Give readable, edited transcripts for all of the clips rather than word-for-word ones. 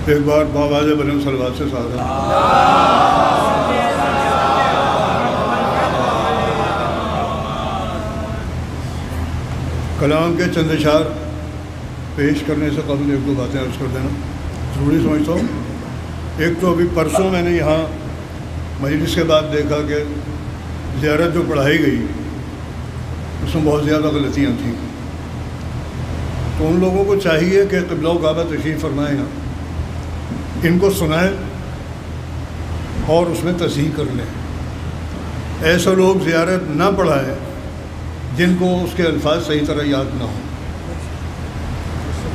ایک بار باواز بلند صلوات سے ساتھ کلام کے چند اشعار پیش کرنے سے قبل ایک دو باتیں عرض کر دینا ضروری سمجھتا ہوں۔ ایک تو ابھی پرسوں میں نے یہاں مجلس کے بعد دیکھا کہ زیارت جو پڑھائی گئی اس میں بہت زیادہ غلطیاں تھیں، تو ان لوگوں کو چاہیے کہ قبلہ و کعبہ تشریف فرمائیں نا، ان کو سنائیں اور اس میں تصحیح کر لیں۔ ایسے لوگ زیارت نہ پڑھائیں جن کو اس کے الفاظ صحیح طرح یاد نہ ہوں،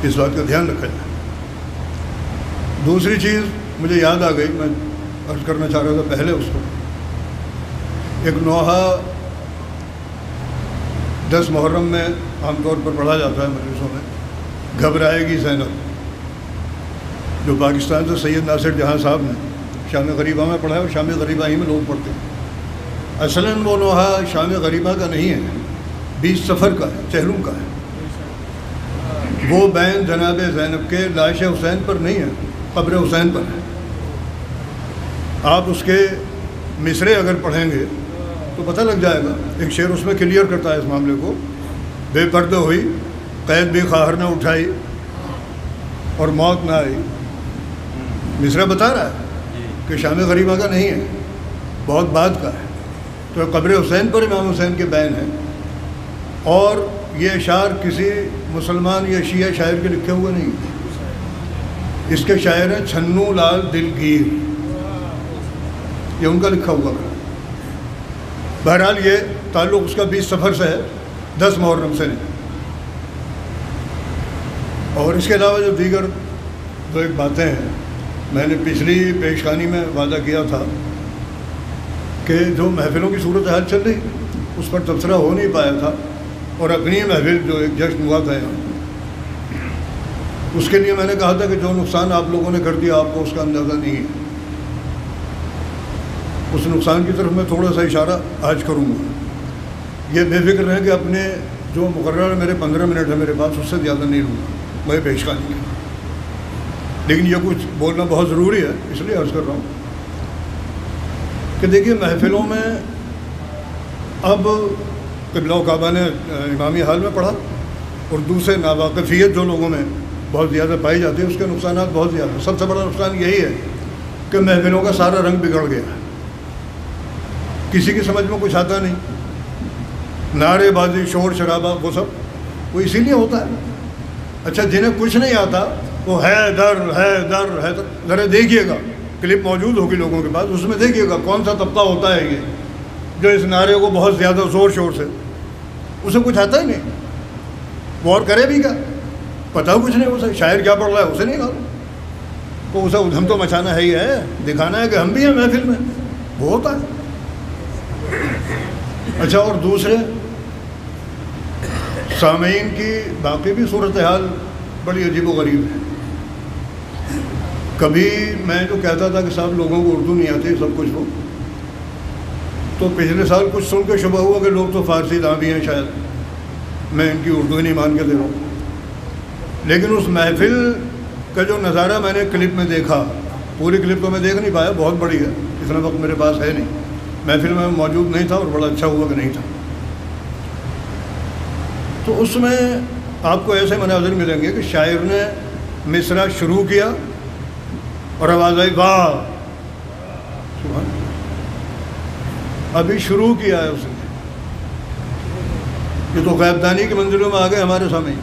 اس بات کا دھیان رکھا جائے۔ دوسری چیز مجھے یاد آ گئی، میں عرض کرنا چاہ رہا تھا پہلے اس کو، ایک نوحہ 10 محرم میں عام طور پر پڑھا جاتا ہے مجلسوں میں، گھبرائے گی زینب، جو پاکستان سے سید ناصر جہاں صاحب نے شام غریبہ میں پڑھا ہے، اور شام غریبہ ہی میں لوگ پڑھتے ہیں۔ اصلاً وہ نوحہ شام غریبہ کا نہیں ہے، 20 صفر کا ہے، چہلم کا ہے۔ وہ بین جناب زینب کے لاش حسین پر نہیں ہے، قبر حسین پر ہے۔ آپ اس کے مصرے اگر پڑھیں گے تو پتہ لگ جائے گا، ایک شعر اس میں کلیئر کرتا ہے اس معاملے کو، بے پردہ ہوئی قید بھی خواہر نے اٹھائی اور موت نہ آئی۔ مصرع بتا رہا ہے کہ شام غریبہ کا نہیں ہے، بہت بعد کا ہے۔ تو قبر حسین پر امام حسین کے بین ہیں، اور یہ اشعار کسی مسلمان یا شیعہ شاعر کے لکھے ہوئے نہیں، اس کے شاعر ہیں چھنو لال دلگیر، یہ ان کا لکھا ہوا ہے۔ بہرحال یہ تعلق اس کا 20 صفر سے ہے، 10 محرم سے نہیں۔ اور اس کے علاوہ جو دیگر دو ایک باتیں ہیں، میں نے پچھلی پیشخانی میں وعدہ کیا تھا کہ جو محفلوں کی صورتحال چل رہی اس پر تبصرہ ہو نہیں پایا تھا، اور اپنی محفل جو ایک جشن ہوا تھا یہاں، اس کے لیے میں نے کہا تھا کہ جو نقصان آپ لوگوں نے کر دیا آپ کو اس کا اندازہ نہیں ہے۔ اس نقصان کی طرف میں تھوڑا سا اشارہ آج کروں گا۔ یہ بے فکر رہیں کہ اپنے جو مقررہ میرے 15 منٹ ہے میرے پاس، اس سے زیادہ نہیں لوں گا میں پیشخانی کی، لیکن یہ کچھ بولنا بہت ضروری ہے، اس لیے عرض کر رہا ہوں کہ دیکھیے محفلوں میں اب قبلہ و کعبہ نے امامی حال میں پڑھا، اور دوسرے ناواقفیت جو لوگوں میں بہت زیادہ پائی جاتی ہے، اس کے نقصانات بہت زیادہ۔ سب سے بڑا نقصان یہی ہے کہ محفلوں کا سارا رنگ بگڑ گیا ہے، کسی کی سمجھ میں کچھ آتا نہیں، نعرے بازی شور شرابہ وہ سب وہ اسی لیے ہوتا ہے۔ اچھا جنہیں کچھ نہیں آتا وہ ہے در ہے در ہے در، ذرا دیکھیے گا، کلپ موجود ہوگی لوگوں کے پاس، اس میں دیکھیے گا کون سا طبقہ ہوتا ہے یہ جو اس نعرے کو بہت زیادہ زور شور سے، اسے کچھ آتا ہی نہیں، وہ اور کرے بھی کیا، پتہ کچھ نہیں اسے، شاعر کیا پڑھ رہا ہے اسے نہیں معلوم، تو اسے ادھم تو مچانا ہے ہی ہے، دکھانا ہے کہ ہم بھی ہیں محفل میں، وہ ہوتا ہے۔ اچھا اور دوسرے سامعین کی باقی بھی صورتحال بڑی عجیب و غریب ہے۔ کبھی میں جو کہتا تھا کہ صاحب لوگوں کو اردو نہیں آتی سب کچھ ہو، تو پچھلے سال کچھ سن کے شبہ ہوا کہ لوگ تو فارسی داں بھی ہیں، شاید میں ان کی اردو ہی نہیں مان کے دے رہا ہوں۔ لیکن اس محفل کا جو نظارہ میں نے کلپ میں دیکھا، پوری کلپ تو میں دیکھ نہیں پایا، بہت بڑی ہے، اتنا وقت میرے پاس ہے نہیں، محفل میں موجود نہیں تھا، اور بڑا اچھا ہوا کہ نہیں تھا۔ تو اس میں آپ کو ایسے مناظر ملیں گے کہ شاعر نے مصرع شروع کیا اور آواز آئی واہ، سبحان، ابھی شروع کیا ہے اس نے، یہ تو غیب دانی کی منزلوں میں آ گئے ہمارے سامنے۔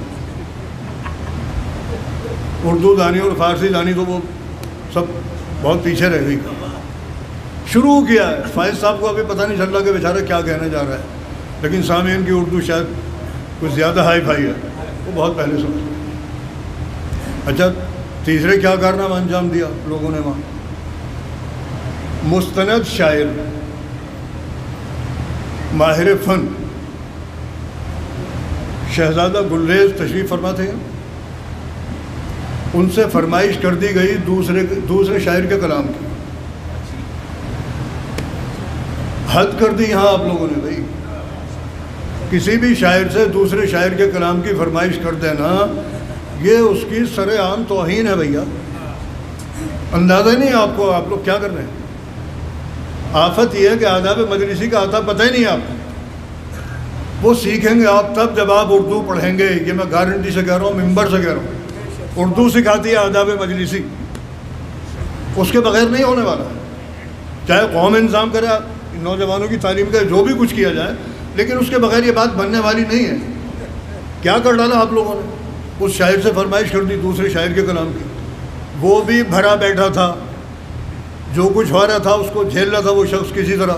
اردو دانی اور فارسی دانی تو وہ سب بہت پیچھے رہ گئی، شروع کیا ہے۔ فائز صاحب کو ابھی پتہ نہیں چل رہا کہ بیچارہ کیا کہنے جا رہا ہے، لیکن سامعین کی اردو شاید کچھ زیادہ ہائی فائی ہے، وہ بہت پہلے سمجھ گئے۔ اچھا تیسرے کیا کارنامہ انجام دیا لوگوں نے وہاں، مستند شاعر ماہر فن شہزادہ گلریز تشریف فرما تھے، ان سے فرمائش کر دی گئی دوسرے شاعر کے کلام کی، حد کر دی یہاں آپ لوگوں نے بھائی، کسی بھی شاعر سے دوسرے شاعر کے کلام کی فرمائش کر دینا یہ اس کی سر عام توہین ہے بھیا۔ اندازہ نہیں آپ کو، آپ لوگ کیا کر رہے ہیں. آفت یہ ہے کہ آداب مجلسی کا آتا پتہ ہی نہیں آپ کو. وہ سیکھیں گے آپ تب جب آپ اردو پڑھیں گے. یہ میں گارنٹی سے کہہ رہا ہوں، ممبر سے کہہ رہا ہوں. اردو سکھاتی ہے آداب مجلسی، اس کے بغیر نہیں ہونے والا. چاہے قوم انتظام کرے، نوجوانوں کی تعلیم کا جو بھی کچھ کیا جائے، لیکن اس کے بغیر یہ بات بننے والی نہیں ہے. کیا کر ڈالا آپ لوگوں نے؟ اس شاعر سے فرمائش کر دی دوسرے شاعر کے کلام کی. وہ بھی بھرا بیٹھا تھا، جو کچھ ہو رہا تھا اس کو جھیل رہا تھا وہ شخص کسی طرح.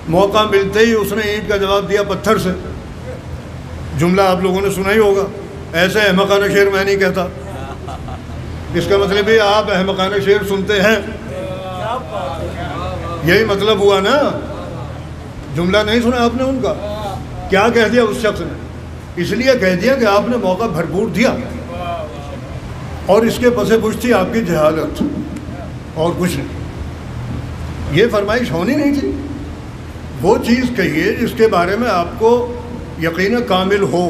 موقع ملتے ہی اس نے اینٹ کا جواب دیا پتھر سے. جملہ آپ لوگوں نے سنا ہی ہوگا، ایسے احمقانہ شعر میں نہیں کہتا. اس کا مطلب ہے آپ احمقانہ شعر سنتے ہیں، یہی مطلب ہوا نا. جملہ نہیں سنا آپ نے ان کا؟ کیا کہہ دیا اس شخص نے؟ اس لیے کہہ دیا کہ آپ نے موقع بھرپور دیا، اور اس کے پس پشت تھی آپ کی جہالت، اور کچھ نہیں. یہ فرمائش ہونی نہیں تھی. وہ چیز کہیے جس کے بارے میں آپ کو یقین کامل ہو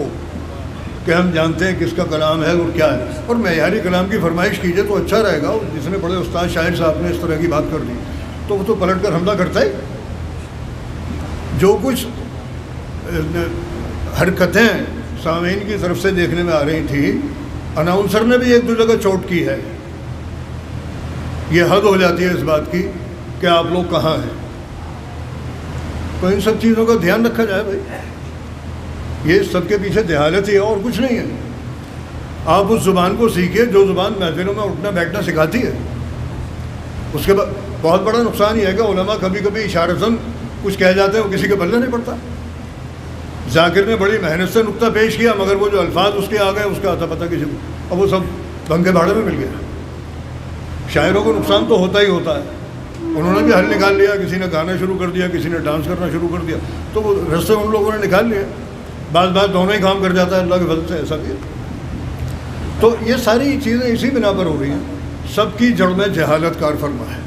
کہ ہم جانتے ہیں کس کا کلام ہے اور کیا ہے. اور معیاری کلام کی فرمائش کیجیے تو اچھا رہے گا. جس نے بڑے استاد شاعر صاحب نے اس طرح کی بات کر دی تو وہ تو پلٹ کر حملہ کرتا ہی. جو کچھ حرکتیں سامعین کی طرف سے دیکھنے میں آ رہی تھیں، اناؤنسر نے بھی ایک دو جگہ چوٹ کی ہے. یہ حد ہو جاتی ہے اس بات کی کہ آپ لوگ کہاں ہیں. تو ان سب چیزوں کا دھیان رکھا جائے بھائی. یہ سب کے پیچھے جہالت ہی ہے اور کچھ نہیں ہے. آپ اس زبان کو سیکھیے جو زبان محفلوں میں اٹھنا بیٹھنا سکھاتی ہے. اس کے بعد بہت بڑا نقصان یہ ہے کہ علماء کبھی کبھی اشارتاً کچھ کہہ جاتے ہیں، وہ کسی کے بلے نہیں پڑتا. ذاکر نے بڑی محنت سے نقطہ پیش کیا، مگر وہ جو الفاظ اس کے آ گئے اس کا آتا پتہ کسی کو، اب وہ سب بھنگے بھاڑے میں مل گیا. شاعروں کو نقصان تو ہوتا ہی ہوتا ہے. انہوں نے بھی حل نکال لیا، کسی نے گانا شروع کر دیا، کسی نے ڈانس کرنا شروع کر دیا، تو وہ رستے ان لوگوں نے نکال لیے. بعض دونوں ہی کام کر جاتا ہے اللہ کے فضل سے، ایسا بھی ہے. تو یہ ساری چیزیں اسی بنا پر ہو رہی ہیں. سب کی جڑ میں جہالت کار فرما ہے.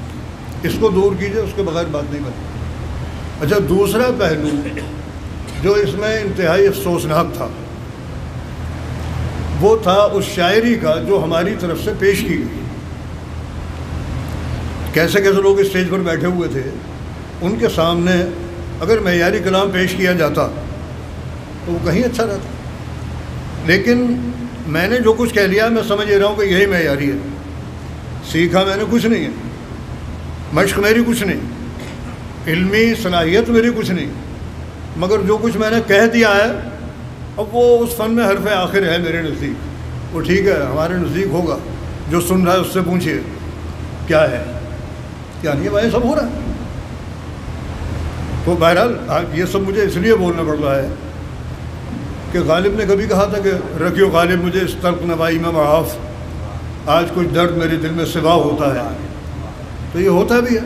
اس کو دور کیجیے، اس کے بغیر بات نہیں بنتی. اچھا، دوسرا پہلو جو اس میں انتہائی افسوسناک تھا وہ تھا اس شاعری کا جو ہماری طرف سے پیش کی گئی. کیسے کیسے لوگ اسٹیج پر بیٹھے ہوئے تھے، ان کے سامنے اگر معیاری کلام پیش کیا جاتا تو وہ کہیں اچھا رہتا. لیکن میں نے جو کچھ کہہ لیا میں سمجھ رہا ہوں کہ یہی معیاری ہے. سیکھا میں نے کچھ نہیں ہے، مشق میری کچھ نہیں، علمی صلاحیت میری کچھ نہیں، مگر جو کچھ میں نے کہہ دیا ہے اب وہ اس فن میں حرف آخر ہے میرے نزدیک. وہ ٹھیک ہے، ہمارے نزدیک ہوگا. جو سن رہا ہے اس سے پوچھیے کیا ہے، کیا نہیں ہے. بھائی سب ہو رہا ہے. تو بہرحال یہ سب مجھے اس لیے بولنا پڑ رہا ہے کہ غالب نے کبھی کہا تھا کہ رکھیو غالب مجھے اس تلخ نوائی میں معاف، آج کچھ درد میرے دل میں سوا ہوتا ہے. تو یہ ہوتا بھی ہے،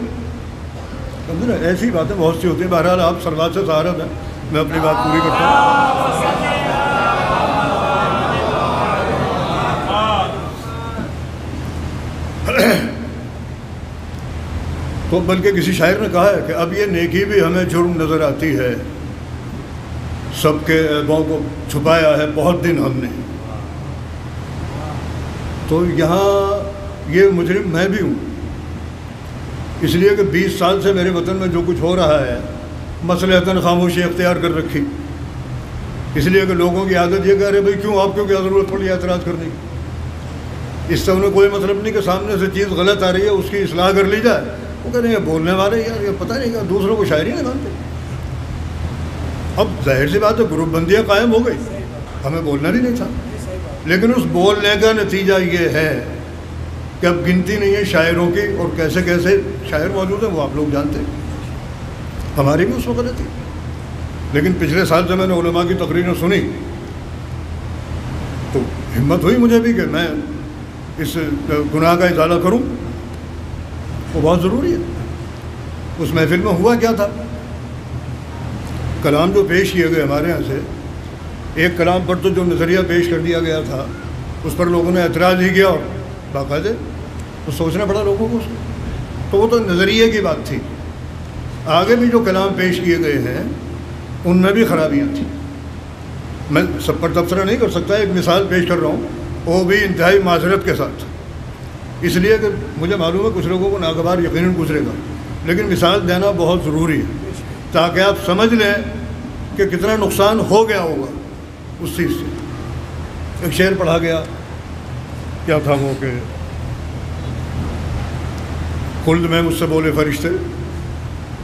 سمجھے نا. ایسی باتیں بہت سی ہوتی ہیں. بہرحال آپ سروات سے سہارت ہیں، میں اپنی بات پوری کرتا ہوں. تو بلکہ کسی شاعر نے کہا ہے کہ اب یہ نیکی بھی ہمیں جرم نظر آتی ہے، سب کے عیبوں کو چھپایا ہے بہت دن ہم نے. تو یہاں یہ مجرم میں بھی ہوں، اس لیے کہ 20 سال سے میرے وطن میں جو کچھ ہو رہا ہے مصلحتاً خاموشی اختیار کر رکھی. اس لیے کہ لوگوں کی عادت یہ کہہ رہے بھائی کیوں، آپ کو کیا ضرورت پڑی اعتراض کرنے کی. اس سے انہیں کوئی مطلب نہیں کہ سامنے سے چیز غلط آ رہی ہے اس کی اصلاح کر لی جائے. وہ کہہ رہے ہیں بولنے والے یار یہ پتہ نہیں کہ دوسروں کو شاعری نہیں مانتے. اب ظاہر سی بات ہے گروپ بندیاں قائم ہو گئی، ہمیں بولنا بھی نہیں تھا. لیکن اس بولنے کا نتیجہ یہ ہے کہ اب گنتی نہیں ہے شاعروں کی، اور کیسے کیسے شاعر موجود ہیں وہ آپ لوگ جانتے ہیں. ہماری بھی اس وقت غلطی. لیکن پچھلے سال سے میں نے علماء کی تقریریں سنی تو ہمت ہوئی مجھے بھی کہ میں اس گناہ کا ازالہ کروں. وہ بہت ضروری ہے. اس محفل میں ہوا کیا تھا، کلام جو پیش کیے گئے ہمارے یہاں سے، ایک کلام پر تو جو نظریہ پیش کر دیا گیا تھا اس پر لوگوں نے اعتراض ہی کیا، اور باقاعدہ تو سوچنا پڑا لوگوں کو اس کو. تو وہ تو نظریے کی بات تھی. آگے بھی جو کلام پیش کیے گئے ہیں ان میں بھی خرابیاں تھیں. میں سب پر تبصرہ نہیں کر سکتا، ایک مثال پیش کر رہا ہوں، وہ بھی انتہائی معذرت کے ساتھ. اس لیے کہ مجھے معلوم ہے کچھ لوگوں کو ناگوار یقیناً گزرے گا، لیکن مثال دینا بہت ضروری ہے تاکہ آپ سمجھ لیں کہ کتنا نقصان ہو گیا ہوگا اس چیز سے۔ ایک شعر پڑھا گیا، کیا تھا وہ کہ خلد میں مجھ سے بولے فرشتے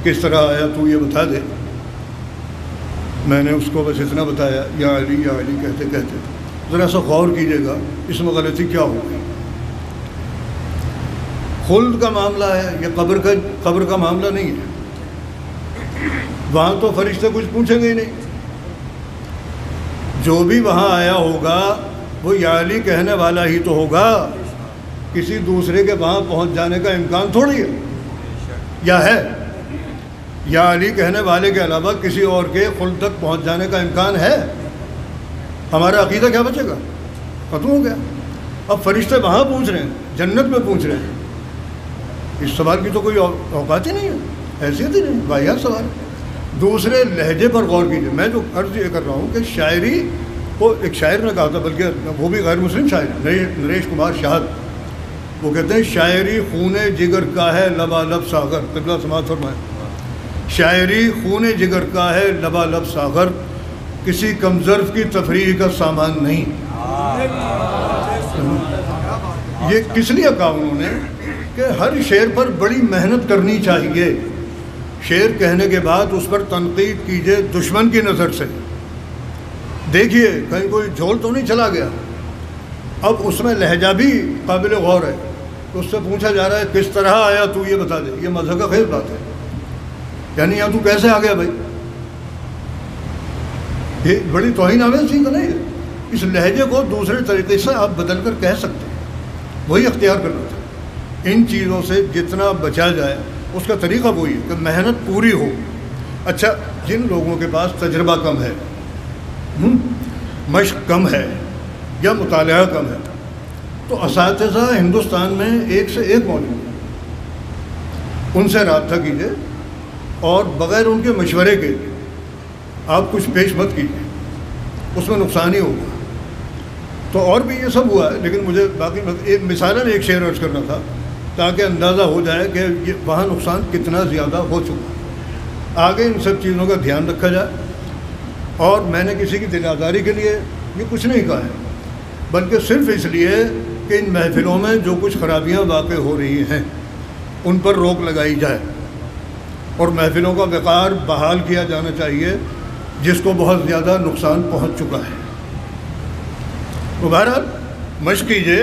کس طرح آیا تو یہ بتا دے۔ میں نے اس کو بس اتنا بتایا یا علی کہتے کہتے ذرا سا غور کیجیے گا اس میں غلطی کیا ہوگی۔ خلد کا معاملہ ہے، یہ قبر کا معاملہ نہیں ہے۔ وہاں تو فرشتے کچھ پوچھیں گے ہی نہیں، جو بھی وہاں آیا ہوگا وہ یا علی کہنے والا ہی تو ہوگا، کسی دوسرے کے وہاں پہنچ جانے کا امکان تھوڑی ہے، یا ہے؟ یا علی کہنے والے کے علاوہ کسی اور کے خلد تک پہنچ جانے کا امکان ہے؟ ہمارا عقیدہ کیا بچے گا؟ ختم ہو گیا۔ اب فرشتے وہاں پوچھ رہے ہیں، جنت میں پوچھ رہے ہیں، اس سوال کی تو کوئی اوقات ہی نہیں ہے، حیثیت ہی نہیں، واحد سوال ہے۔ دوسرے لہجے پر غور کیجیے۔ میں جو عرض یہ کر رہا ہوں کہ شاعری کو ایک شاعر نے کہا تھا، بلکہ وہ بھی غیر مسلم شاعر نریش کمار شاہد، وہ کہتے ہیں شاعری خون جگر کا ہے لبالب ساغر، قبلہ سماعت فرمائے، شاعری خون جگر کا ہے لبالب ساغر، کسی کمظرف کی تفریح کا سامان نہیں۔ یہ کس لیے کہا انہوں نے کہ ہر شعر پر بڑی محنت کرنی چاہیے، شعر کہنے کے بعد اس پر تنقید کیجیے دشمن کی نظر سے، دیکھیے کہیں کوئی جھول تو نہیں چلا گیا۔ اب اس میں لہجہ بھی قابل غور ہے، تو اس سے پوچھا جا رہا ہے کس طرح آیا تو یہ بتا دے، یہ مذہب کا خیز بات ہے، یعنی یہاں تو کیسے آ گیا بھائی؟ یہ بڑی توہین آمیز چیز نہیں ہے۔ اس لہجے کو دوسرے طریقے سے آپ بدل کر کہہ سکتے ہیں، وہی اختیار کرنا چاہیے۔ ان چیزوں سے جتنا بچا جائے اس کا طریقہ وہی ہے کہ محنت پوری ہو۔ اچھا، جن لوگوں کے پاس تجربہ کم ہے، مشق کم ہے یا مطالعہ کم ہے، تو اساتذہ ہندوستان میں ایک سے ایک موجود ہیں، ان سے رابطہ کیجیے اور بغیر ان کے مشورے کے آپ کچھ پیش مت کیجیے، اس میں نقصان ہی ہوگا۔ تو اور بھی یہ سب ہوا ہے، لیکن مجھے باقی مثالاً ایک شعر عرض کرنا تھا تاکہ اندازہ ہو جائے کہ یہ وہاں نقصان کتنا زیادہ ہو چکا ہے۔ آگے ان سب چیزوں کا دھیان رکھا جائے، اور میں نے کسی کی دل آزاری کے لیے یہ کچھ نہیں کہا ہے، بلکہ صرف اس لیے کہ ان محفلوں میں جو کچھ خرابیاں واقع ہو رہی ہیں ان پر روک لگائی جائے، اور محفلوں کا وقار بحال کیا جانا چاہیے جس کو بہت زیادہ نقصان پہنچ چکا ہے۔ تو بہرحال مشق کیجیے،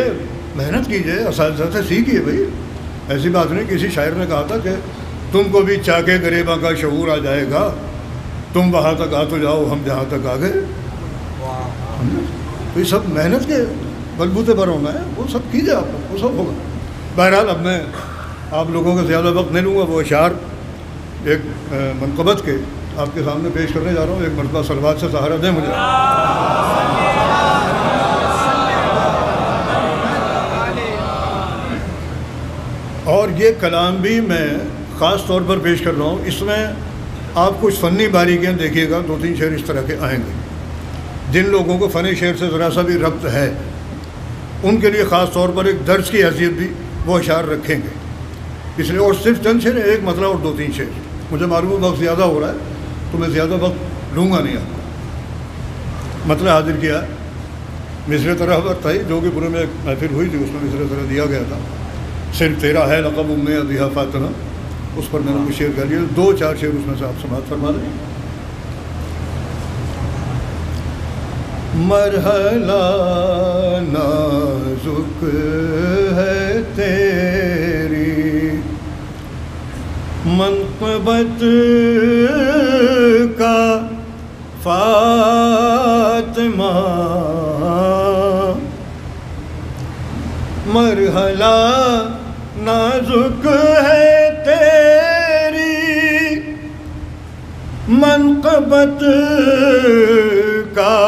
محنت کیجیے، اساتذہ سے سیکھیے بھائی، ایسی بات نہیں۔ کسی شاعر نے کہا تھا کہ تم کو بھی چاکے غریباں کا شعور آ جائے گا، تم وہاں تک آ تو جاؤ ہم جہاں تک آ گئے۔ تو یہ سب محنت کے بلبوتے پر ہونا ہے، وہ سب کیجیے آپ، وہ سب ہوگا۔ بہرحال اب میں آپ لوگوں کا زیادہ وقت نہیں لوں گا، وہ اشعار ایک منقبت کے آپ کے سامنے پیش کرنے جا رہا ہوں۔ ایک مرتبہ صلوات سے سہارا دیں مجھے۔ اور یہ کلام بھی میں خاص طور پر پیش کر رہا ہوں، اس میں آپ کچھ فنی باریکیاں دیکھیے گا، 2-3 شعر اس طرح کے آئیں گے۔ جن لوگوں کو فن شعر سے ذرا سا بھی ربط ہے ان کے لیے خاص طور پر ایک درس کی حیثیت بھی وہ اشعار رکھیں گے، اس لیے۔ اور صرف چند شعر، ایک مطلب اور 2-3 شعر۔ مجھے معلوم وقت زیادہ ہو رہا ہے تو میں زیادہ وقت لوں گا نہیں آپ کو۔ مطلب حاضر کیا مصر طرح تھا جو کہ پورے میں ایک محفل ہوئی تھی، اس میں مصر طرح دیا گیا تھا، صرف تیرا ہے لقب ام ابیہا فاطمہ، اس پر میں نے کچھ شعر کر لیا، 2-4 شعر اس میں سے آپ سماعت فرما دیں۔ مرحلہ نازک ہے تیری منقبت کا فاطمہ، مرحلہ نازک ہے تیری منقبت کا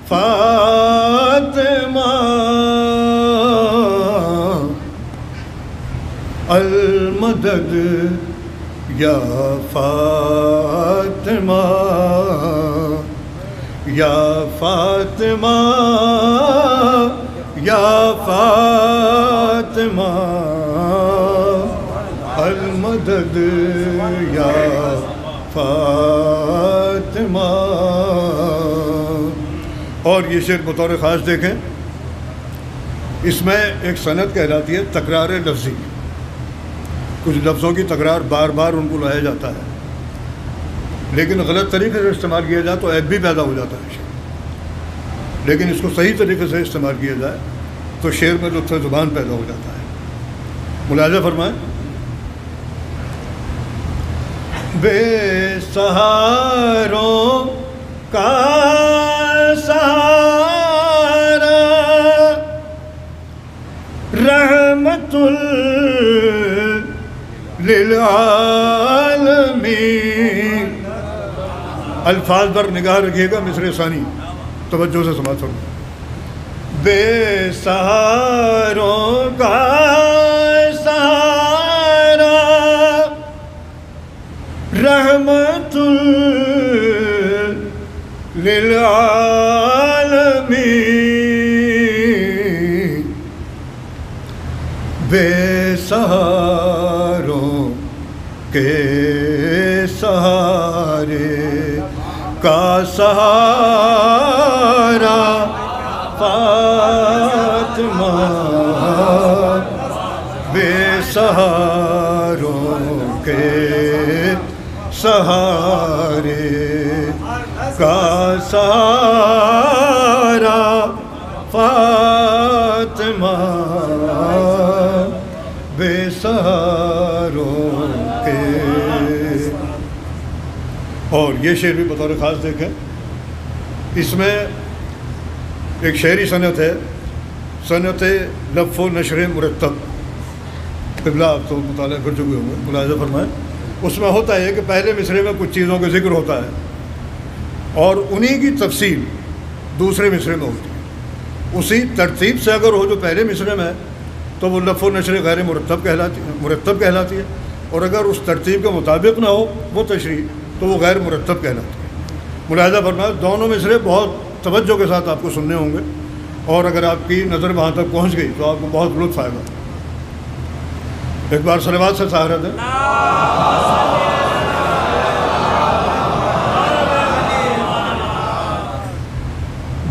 فاطمہ، المدد یا فاطمہ یا فاطمہ یا فاطمہ فاطمہ المدد یا فاطمہ. اور یہ شعر بطور خاص دیکھیں، اس میں ایک صنعت کہلاتی ہے تکرار لفظی. کچھ لفظوں کی تکرار بار بار ان کو لایا جاتا ہے، لیکن غلط طریقے سے استعمال کیا جائے تو عیب بھی پیدا ہو جاتا ہے شعر. لیکن اس کو صحیح طریقے سے استعمال کیا جائے تو شعر میں لطف زبان پیدا ہو جاتا ہے. ملاحظہ فرمائیں. بے سہاروں کا سہارا رحمت للعالمین. الفاظ پر نگاہ رکھیے گا، مصرع ثانی توجہ سے سماعت فرمائیں. بے سہاروں کا سہارا رحمت للعالمین. بے سہاروں کے سہارے کا سہارا فاطمہ. بے سہاروں کے سہارے کا سہارا فاطمہ. بے سہاروں کے. اور یہ شعر بھی بطور خاص دیکھیں، اس میں ایک شعری صنعت ہے، صنعت لف و نشر مرتب. قبلہ آپ تو مطالعہ کر چکے ہوں گے، ملاحظہ فرمائیں. اس میں ہوتا ہے کہ پہلے مصرعے میں کچھ چیزوں کا ذکر ہوتا ہے اور انہی کی تفصیل دوسرے مصرعے میں ہوتی ہے. اسی ترتیب سے اگر ہو جو پہلے مصرعے میں ہے تو وہ لف و نشر غیر مرتب کہلاتی ہے، اور اگر اس ترتیب کے مطابق نہ ہو وہ تشریح تو وہ غیر مرتب کہلاتی ہے. ملاحظہ فرمائیں. دونوں مصرعے بہت توجہ کے ساتھ آپ کو سننے ہوں گے، اور اگر آپ کی نظر وہاں تک پہنچ گئی تو آپ کو بہت لطف آئے گا. ایک بار صلوات سے سہارا دیں.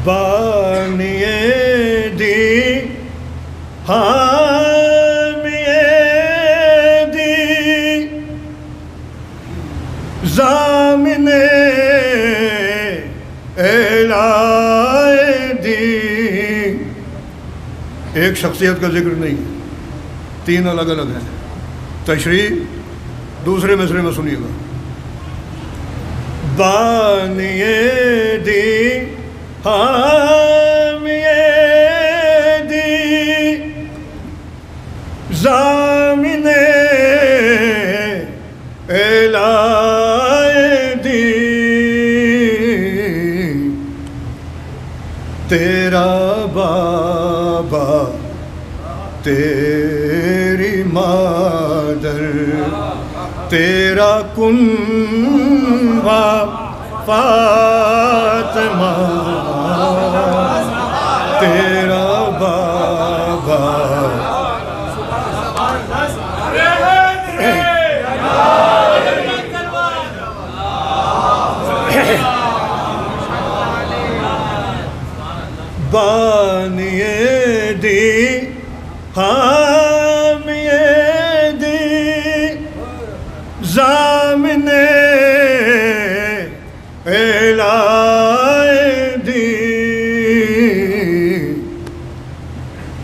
بانیے دی حامیے دی ضامنے الہی دی. ایک شخصیت کا ذکر نہیں ہے، تین الگ الگ ہیں. تشریح دوسرے مصرعے میں سنیے گا. بانیے دی حامیے دی ضامنے الہی دی. تیرا بابا تیری مادر تیرا کنبہ فاطمہ. تیرا بابا بانیے دی حامیے دی ضامنے الہی دی.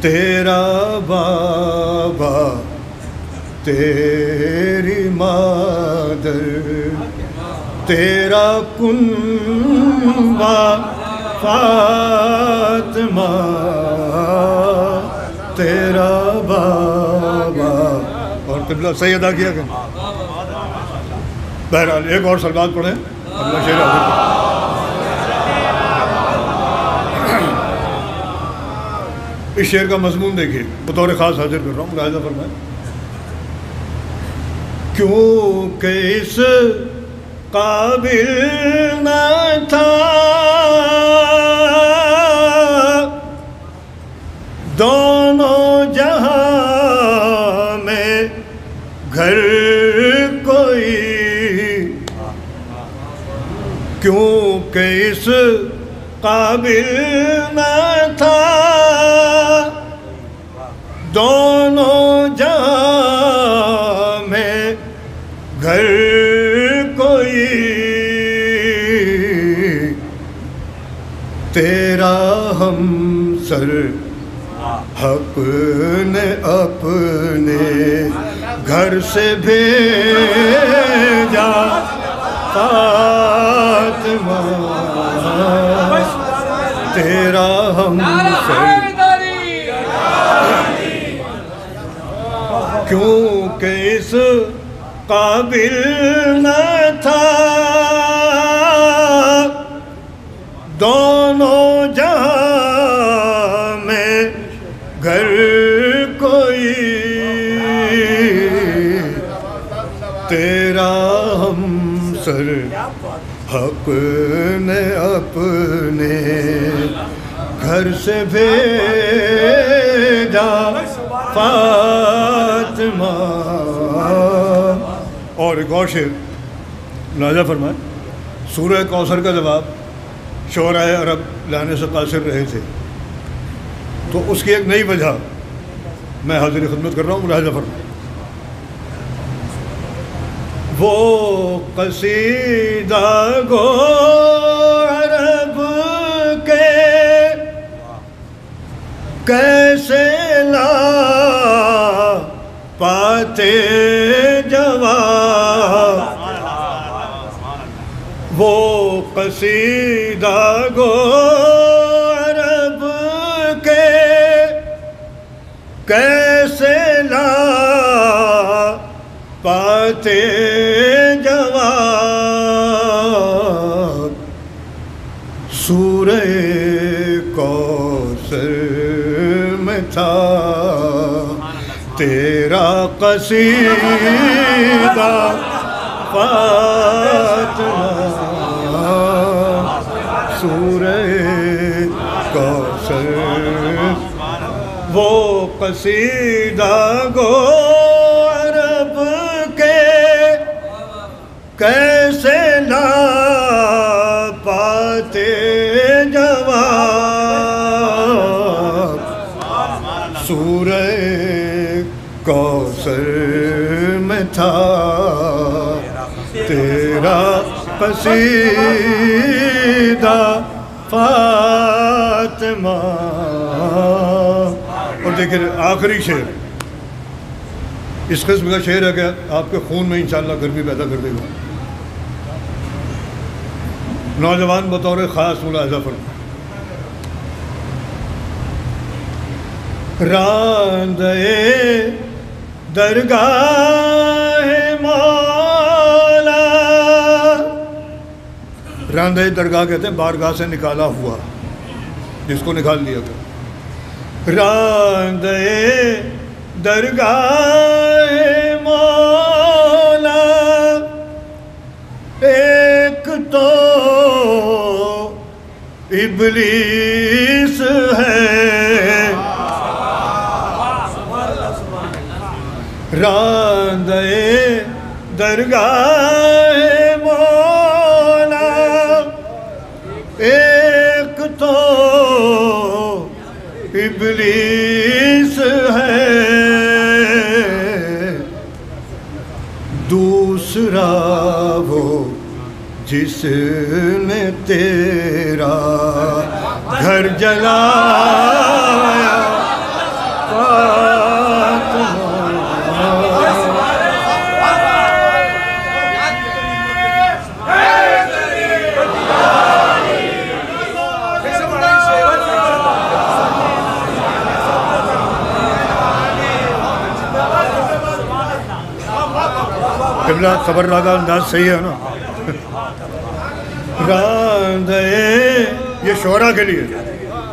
تیرا بابا تیری مادر تیرا کنبہ فاطمہ. تیرا بابا. اور قبلہ صحیح ادا کیا کہ بہرحال ایک اور سلوات پڑھیں. اگلا شعر اس شعر کا مضمون دیکھیے، بطور خاص حاضر کر رہا ہوں. ملاحظہ فرمائیں. کیونکہ اس قابل نہ تھا دونوں جہاں کیونکہ اس قابل نہ تھا دونوں جہاں میں گھر کوئی، تیرا ہم سر حق نے اپنے گھر سے بھیجا فاطمہ، تیرا ہم سر کیونکہ اس قابل نہ تھا دونوں جہاں میں گھر کوئی، تیرا ہم سر حق نے اپنے گھر سے بھیجا فاطمہ۔ اور ایک اور شعر نازل فرمائے، سورہ کوثر کا جواب شعراء عرب لانے سے قاصر رہے تھے، تو اس کی ایک نئی وجہ میں حاضر خدمت کر رہا ہوں، ملاحظہ فرمائیں۔ وہ قصیدہ گو عرب کے کیسے لا پاتے جواب، وہ قصیدہ گو عرب کے کیسے لا پاتے جواب، سورہ کوثر میں تھا تیرا قصیدہ فاطمہ، سورہ کوثر وہ قصیدہ گو عرب کے کیسے لا پاتے جواب، سورہ کوثر میں تھا تیرا قصیدہ فاطمہ۔ اور دیکھیں آخری شعر اس قسم کا شعر ہے کہ آپ کے خون میں انشاءاللہ گرمی پیدا کر دے گا۔ نوجوان بطور خاص ملاحظہ فرمائیں۔ راندے درگاہ مولا، راندے درگاہ کہتے ہیں بارگاہ سے نکالا ہوا، جس کو نکال لیا گیا۔ راندے درگاہ مولا، ایک تو ابلیس ہے، راندے درگاہ مولا، ایک تو ابلیس ہے، دوسرا وہ جس نے تیرا گھر جلایا فاطمہ۔ قبلہ خبر راگا انداز صحیح ہے نا؟ راندے یہ شعراء کے لیے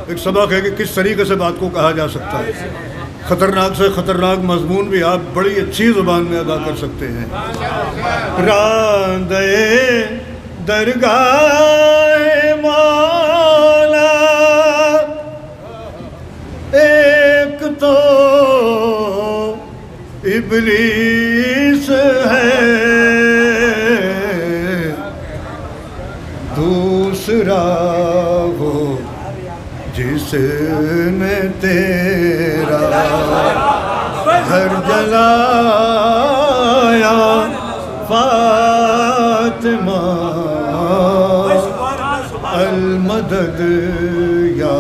ایک سبق ہے کہ کس طریقے سے بات کو کہا جا سکتا ہے۔ خطرناک سے خطرناک مضمون بھی آپ بڑی اچھی زبان میں ادا کر سکتے ہیں۔ راندے درگاہ مولا، ایک تو ابلیس ہے، دوسرا ہو جس نے تیرا گھر جلایا فاطمہ المدد یا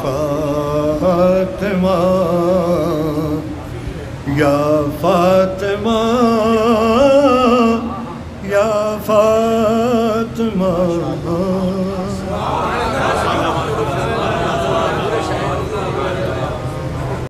فاطمہ یا فاطمہ یا فاطمہ